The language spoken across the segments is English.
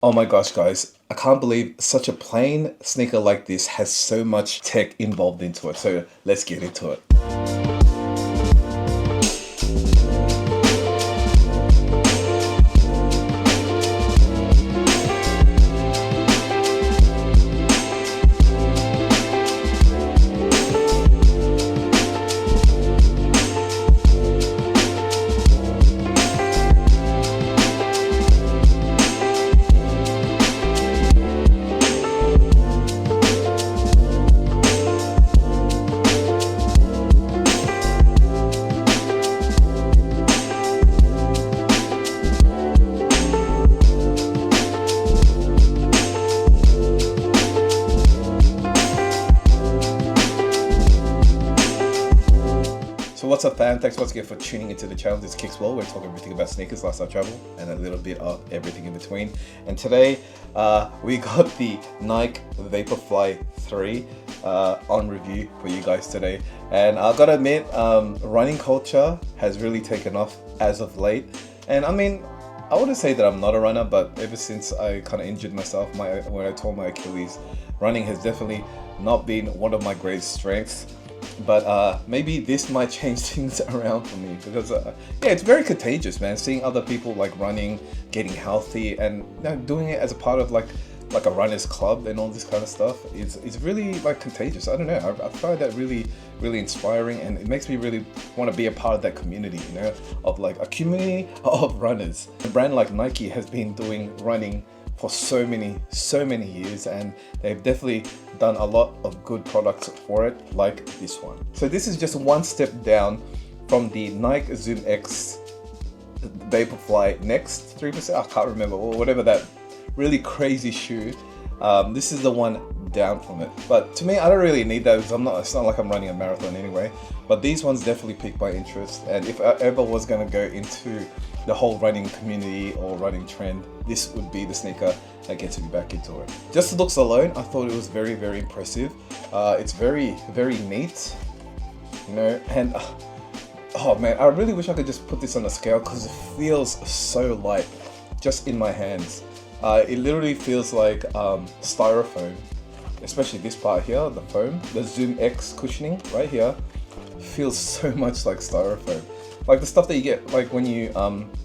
Oh my gosh, guys, I can't believe such a plain sneaker like this has so much tech involved into it. So let's get into it. So what's up, fam? Thanks once again for tuning into the channel. This is KIXPLORE. We're talking everything about sneakers, lifestyle, travel, and a little bit of everything in between. And today, we got the Nike Vaporfly 3 on review for you guys today. And I've got to admit, running culture has really taken off as of late. And I mean, I wouldn't say that I'm not a runner, but ever since I kind of injured myself when I tore my Achilles, running has definitely not been one of my greatest strengths. But maybe this might change things around for me because yeah, it's very contagious, man. Seeing other people like running, getting healthy, and doing it as a part of like a runners club and all this kind of stuff is really like contagious. I don't know. I find that really inspiring, and it makes me really want to be a part of that community, you know, of like a community of runners. A brand like Nike has been doing running for so many years, and they've definitely done a lot of good products for it, like this one. So this is just one step down from the Nike Zoom X Vaporfly Next 3%. I can't remember, or whatever that really crazy shoe. This is the one down from it. But to me, I don't really need those. It's not like I'm running a marathon anyway. But these ones definitely piqued my interest. And if I ever was gonna go into the whole running community or running trend, this would be the sneaker that gets me back into it. Just looks alone, I thought it was very impressive. It's very neat, you know, and oh man, I really wish I could just put this on a scale because it feels so light just in my hands. It literally feels like styrofoam, especially this part here, the foam, the Zoom X cushioning right here feels so much like styrofoam. Like the stuff that you get like when you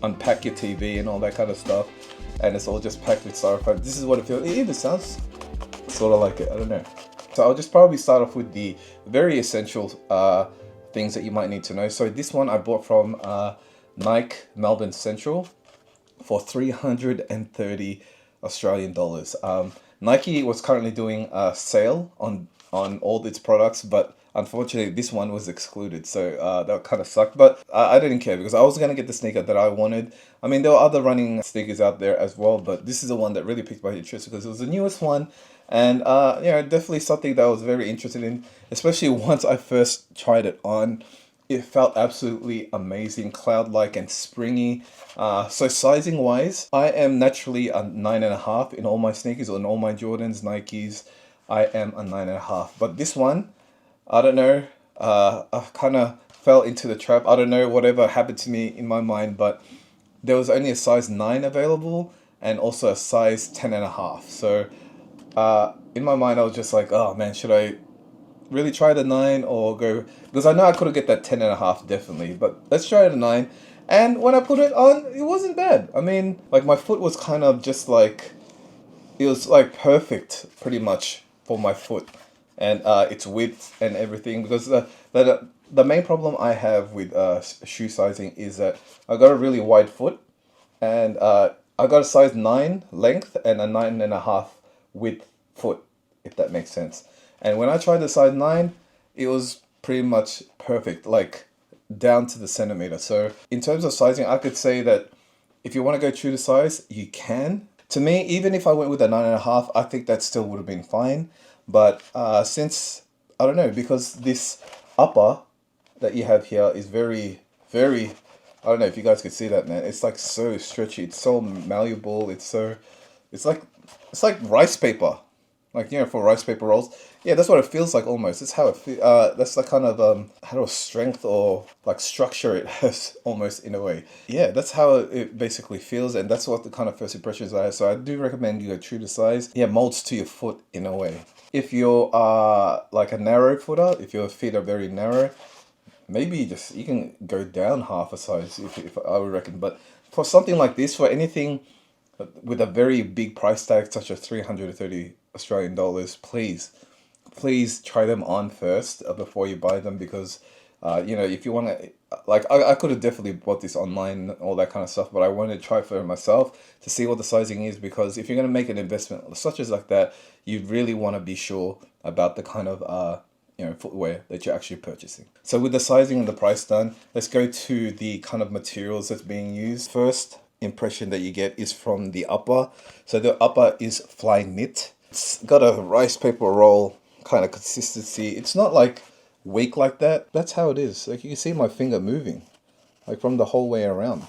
unpack your TV and all that kind of stuff, and it's all just packed with styrofoam. This is what it feels. It even sounds sort of like it. I don't know. So I'll just probably start off with the very essential things that you might need to know. So this one I bought from Nike Melbourne Central for 330 Australian dollars. Nike was currently doing a sale on all its products, but unfortunately this one was excluded, so that kind of sucked. But I didn't care because I was going to get the sneaker that I wanted. I mean, there were other running sneakers out there as well, but this is the one that really piqued my interest because it was the newest one, and yeah, definitely something that I was very interested in, especially once I first tried it on. It felt absolutely amazing, cloud-like and springy. So sizing wise, I am naturally a 9.5 in all my sneakers, or in all my Jordans, Nikes. I am a 9.5. But this one, I don't know, I kind of fell into the trap. I don't know, whatever happened to me in my mind, but there was only a size 9 available and also a size 10.5. So in my mind, I was just like, oh man, should I really try the 9 or go, because I know I couldn't get that 10.5 definitely, but let's try the 9. And when I put it on, it wasn't bad. I mean, like my foot was kind of just like, it was like perfect pretty much for my foot and its width and everything, because the main problem I have with shoe sizing is that I got a really wide foot, and I got a size 9 length and a 9.5 width foot, if that makes sense. And when I tried the size 9, it was pretty much perfect, like down to the centimeter. So in terms of sizing, I could say that if you want to go true to size, you can. To me, even if I went with a 9.5, I think that still would have been fine. But since, I don't know, because this upper that you have here is very, I don't know if you guys could see that, man. It's like so stretchy. It's so malleable. It's like rice paper. like, you know, for rice paper rolls. Yeah, that's what it feels like almost. That's how it that's the kind of how to strength or like structure it has almost in a way. Yeah, that's how it basically feels, and that's what the kind of first impressions I have. So I do recommend you go true to size. Yeah, molds to your foot in a way. If you're like a narrow footer, if your feet are very narrow, maybe just you can go down half a size if I would reckon. But for something like this, for anything with a very big price tag such as 330 Australian dollars, please try them on first before you buy them, because you know, if you want to, like, I could have definitely bought this online, all that kind of stuff, but I wanted to try for myself to see what the sizing is, because if you're going to make an investment such as like that, you really want to be sure about the kind of you know, footwear that you're actually purchasing. So with the sizing and the price done, let's go to the kind of materials that's being used. First impression that you get is from the upper. So the upper is fly knit. It's got a rice paper roll kind of consistency. It's not like weak like that. That's how it is. Like, you can see my finger moving, like from the whole way around,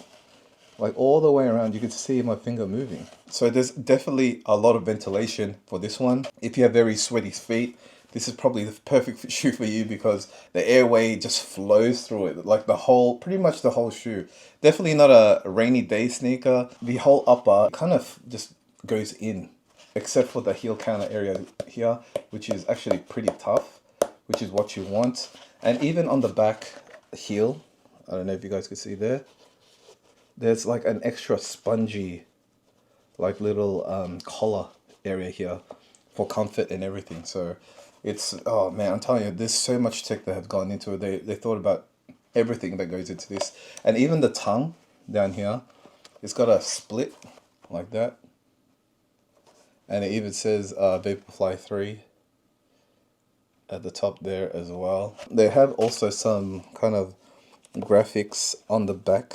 like all the way around. You can see my finger moving. So there's definitely a lot of ventilation for this one. If you have very sweaty feet, this is probably the perfect shoe for you, because the airway just flows through it, like the whole, pretty much the whole shoe. Definitely not a rainy day sneaker. The whole upper kind of just goes in, except for the heel counter area here, which is actually pretty tough, which is what you want. And even on the back heel, I don't know if you guys can see there, there's like an extra spongy, like little collar area here for comfort and everything. So it's, oh man, I'm telling you, there's so much tech that has gone into it. They thought about everything that goes into this. And even the tongue down here, it's got a split like that. And it even says Vaporfly 3 at the top there as well. They have also some kind of graphics on the back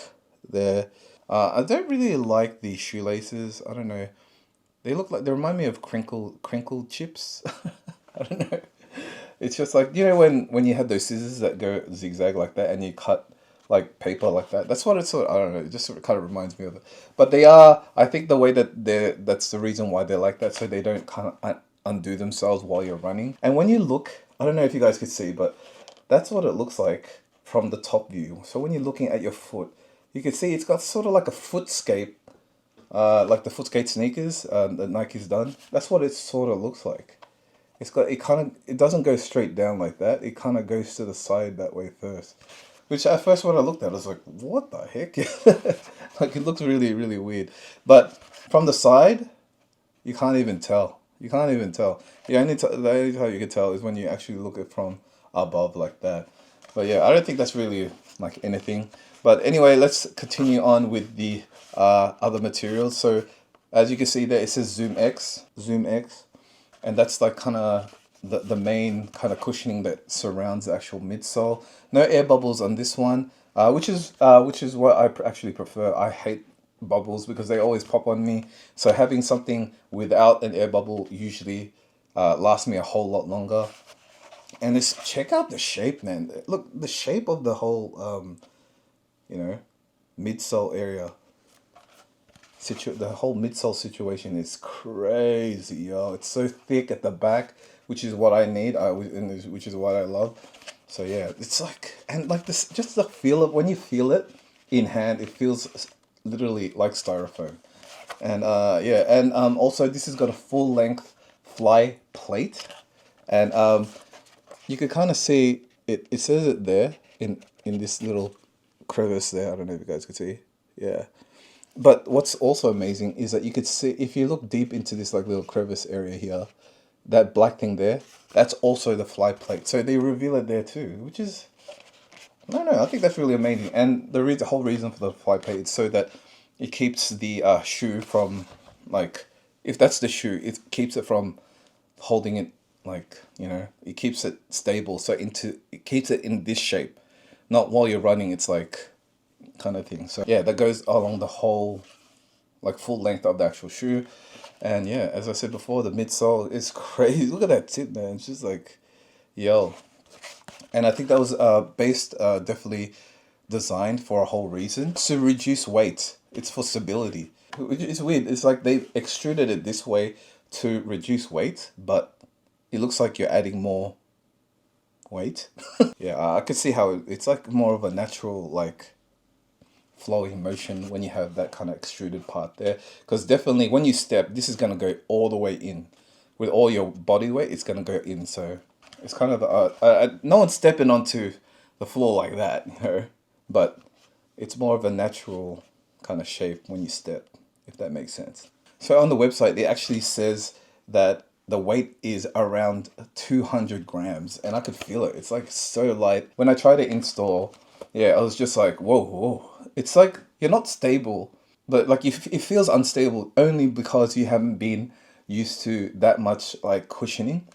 there. I don't really like the shoelaces. I don't know. They look like, they remind me of crinkle chips. I don't know. It's just like, you know, when you had those scissors that go zigzag like that and you cut like paper like that. That's what it's sort of, I don't know, it just sort of kind of reminds me of it. But they are, I think the way that that's the reason why they're like that, so they don't kind of undo themselves while you're running. And when you look, I don't know if you guys could see, but that's what it looks like from the top view. So when you're looking at your foot, you can see it's got sort of like a footscape, like the footskate sneakers that Nike's done. That's what it sort of looks like. It's got, it doesn't go straight down like that. It kind of goes to the side that way first. Which at first when I looked at it, I was like, what the heck? Like, it looks really, really weird. But from the side, you can't even tell. You can't even tell. The only time you can tell is when you actually look at it from above like that. But yeah, I don't think that's really like anything. But anyway, let's continue on with the other materials. So as you can see there, it says Zoom X. And that's like kind of the main kind of cushioning that surrounds the actual midsole. No air bubbles on this one, which is what I actually prefer. I hate bubbles because they always pop on me. So having something without an air bubble usually lasts me a whole lot longer. And this, check out the shape, man. Look, the shape of the whole, you know, midsole area. The whole midsole situation is crazy, yo. It's so thick at the back, which is what I need, which is what I love. So yeah, it's like, and like this, just the feel of, when you feel it in hand, it feels literally like styrofoam. And yeah, and also this has got a full length fly plate, and you can kind of see it. It says it there in this little crevice there. I don't know if you guys can see. Yeah. But what's also amazing is that you could see, if you look deep into this like little crevice area here, that black thing there, that's also the fly plate. So they reveal it there too, which is, I don't know, I think that's really amazing. And the whole reason for the fly plate is so that it keeps the shoe from, like, if that's the shoe, it keeps it from holding it, like, you know, it keeps it stable. So it keeps it in this shape, not while you're running. It's like, kind of thing. So yeah, that goes along the whole, like, full length of the actual shoe. And yeah, as I said before, the midsole is crazy. Look at that tip, man. It's just like, yo. And I think that was definitely designed for a whole reason, to reduce weight. It's for stability, which is weird. It's like they extruded it this way to reduce weight, but it looks like you're adding more weight. Yeah, I could see how it's like more of a natural, like, flowing motion when you have that kind of extruded part there. Because definitely when you step, this is going to go all the way in. With all your body weight, it's going to go in. So it's kind of, no one's stepping onto the floor like that, you know. But it's more of a natural kind of shape when you step, if that makes sense. So on the website, it actually says that the weight is around 200 grams, and I could feel it. It's like so light. When I tried to install, yeah, I was just like, whoa, whoa. It's like you're not stable, but like it feels unstable only because you haven't been used to that much like cushioning.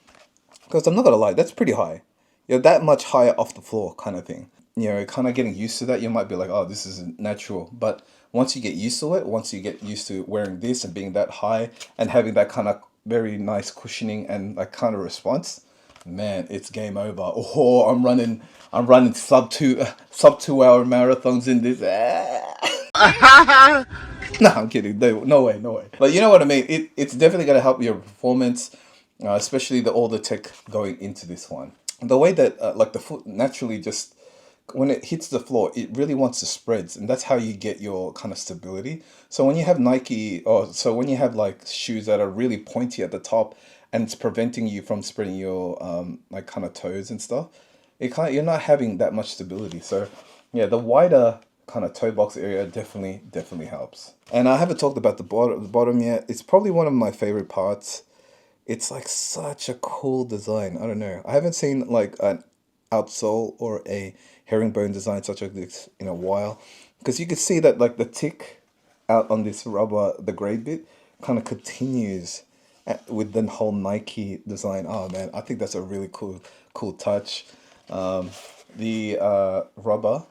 Because I'm not gonna lie, that's pretty high. You're that much higher off the floor kind of thing. You know, kind of getting used to that, you might be like, oh, this isn't natural. But once you get used to it, once you get used to wearing this and being that high and having that kind of very nice cushioning and like kind of response, man, it's game over. Oh, I'm running sub 2 hour marathons in this. No, I'm kidding. No way, no way. But you know what I mean. It's definitely gonna help your performance, especially all the tech going into this one. The way that like the foot naturally just when it hits the floor, it really wants to spreads, and that's how you get your kind of stability. So when you have Nike, or so when you have like shoes that are really pointy at the top, and it's preventing you from spreading your like kind of toes and stuff, you're not having that much stability. So yeah, the wider kind of toe box area definitely helps. And I haven't talked about the bottom yet. It's probably one of my favorite parts. It's like such a cool design. I don't know. I haven't seen like an outsole or a herringbone design such as this in a while, because you can see that like the tick out on this rubber, the gray bit, kind of continues with the whole Nike design. Oh man, I think that's a really cool touch. The rubber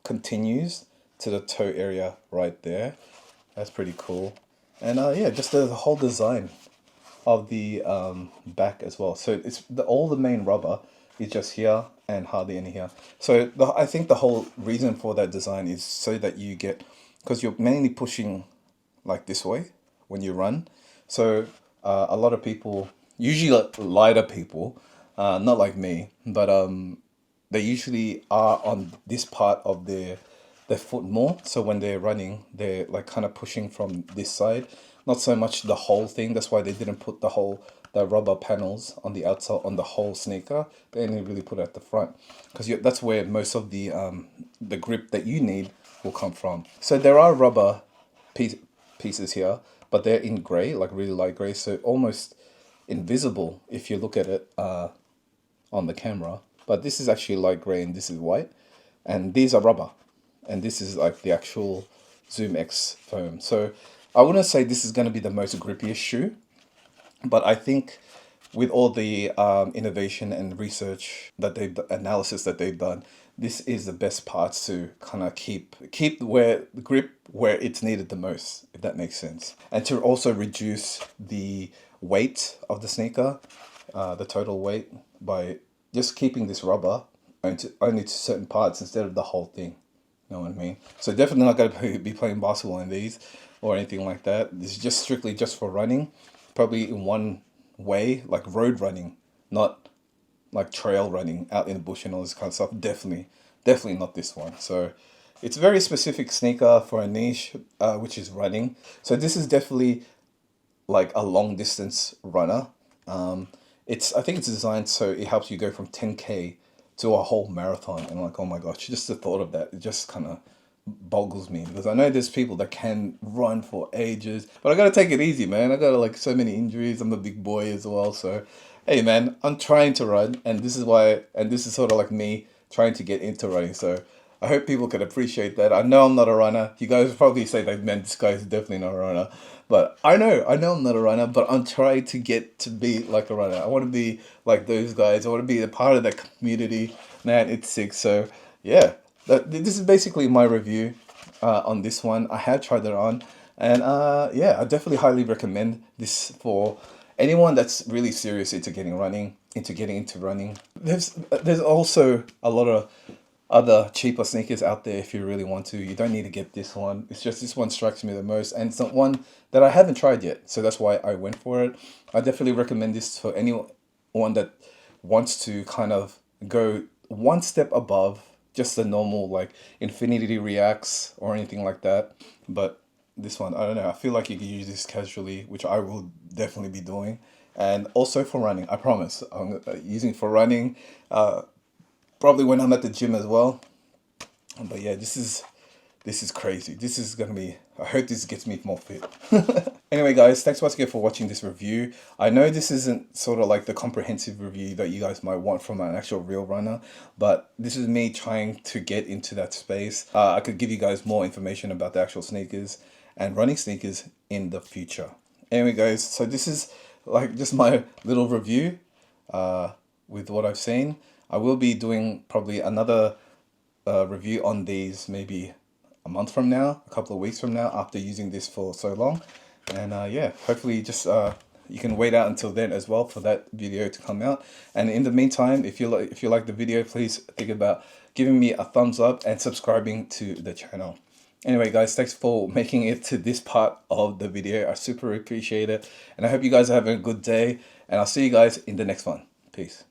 continues to the toe area right there. That's pretty cool. And yeah, just the whole design of the back as well. So it's all the main rubber is just here and hardly any here. So I think the whole reason for that design is so that you get, because you're mainly pushing like this way when you run. So a lot of people, usually like lighter people, not like me, but they usually are on this part of their foot more. So when they're running, they're like kind of pushing from this side, not so much the whole thing. That's why they didn't put the rubber panels on the outside on the whole sneaker. They only really put it at the front, because that's where most of the grip that you need will come from. So there are rubber pieces here, but they're in gray, like really light gray, so almost invisible if you look at it on the camera. But this is actually light gray and this is white, and these are rubber, and this is like the actual Zoom X foam. So I wouldn't say this is going to be the most grippiest shoe, but I think with all the innovation and research that analysis that they've done, this is the best parts to kind of keep the grip where it's needed the most, if that makes sense, and to also reduce the weight of the sneaker, the total weight, by just keeping this rubber only to certain parts instead of the whole thing. You know what I mean? So definitely not going to be playing basketball in these or anything like that. This is just strictly just for running, probably in one way, like road running, not like trail running out in the bush and all this kind of stuff. Definitely not this one. So it's a very specific sneaker for a niche, which is running. So this is definitely like a long distance runner. I think it's designed so it helps you go from 10K to a whole marathon. And I'm like, oh my gosh, just the thought of that, it just kind of boggles me, because I know there's people that can run for ages, but I gotta take it easy, man. I got like so many injuries. I'm a big boy as well, so hey man, I'm trying to run, and this is sort of like me trying to get into running. So I hope people can appreciate that. I know I'm not a runner. You guys probably say that, man, this guy is definitely not a runner. But I know I'm not a runner, but I'm trying to get to be like a runner. I want to be like those guys. I want to be a part of that community. Man, it's sick. So yeah, this is basically my review on this one. I have tried it on, and yeah, I definitely highly recommend this for anyone that's really serious into getting into running. There's also a lot of other cheaper sneakers out there if you really want to. You don't need to get this one. It's just this one strikes me the most, and it's not one that I haven't tried yet, so that's why I went for it. I definitely recommend this for anyone that wants to kind of go one step above just the normal like Infinity Reacts or anything like that. But this one, I don't know, I feel like you can use this casually, which I will definitely be doing. And also for running, I promise. I'm using it for running, probably when I'm at the gym as well. But yeah, this is crazy. This is gonna be, I hope this gets me more fit. Anyway guys, thanks once again for watching this review. I know this isn't sort of like the comprehensive review that you guys might want from an actual real runner, but this is me trying to get into that space. I could give you guys more information about the actual sneakers and running sneakers in the future. Anyway guys, so this is like just my little review with what I've seen. I will be doing probably another review on these maybe a month from now, a couple of weeks from now, after using this for so long. And yeah, hopefully just you can wait out until then as well for that video to come out. And in the meantime, if you like the video, please think about giving me a thumbs up and subscribing to the channel. Anyway guys, thanks for making it to this part of the video. I super appreciate it, and I hope you guys are having a good day, and I'll see you guys in the next one. Peace.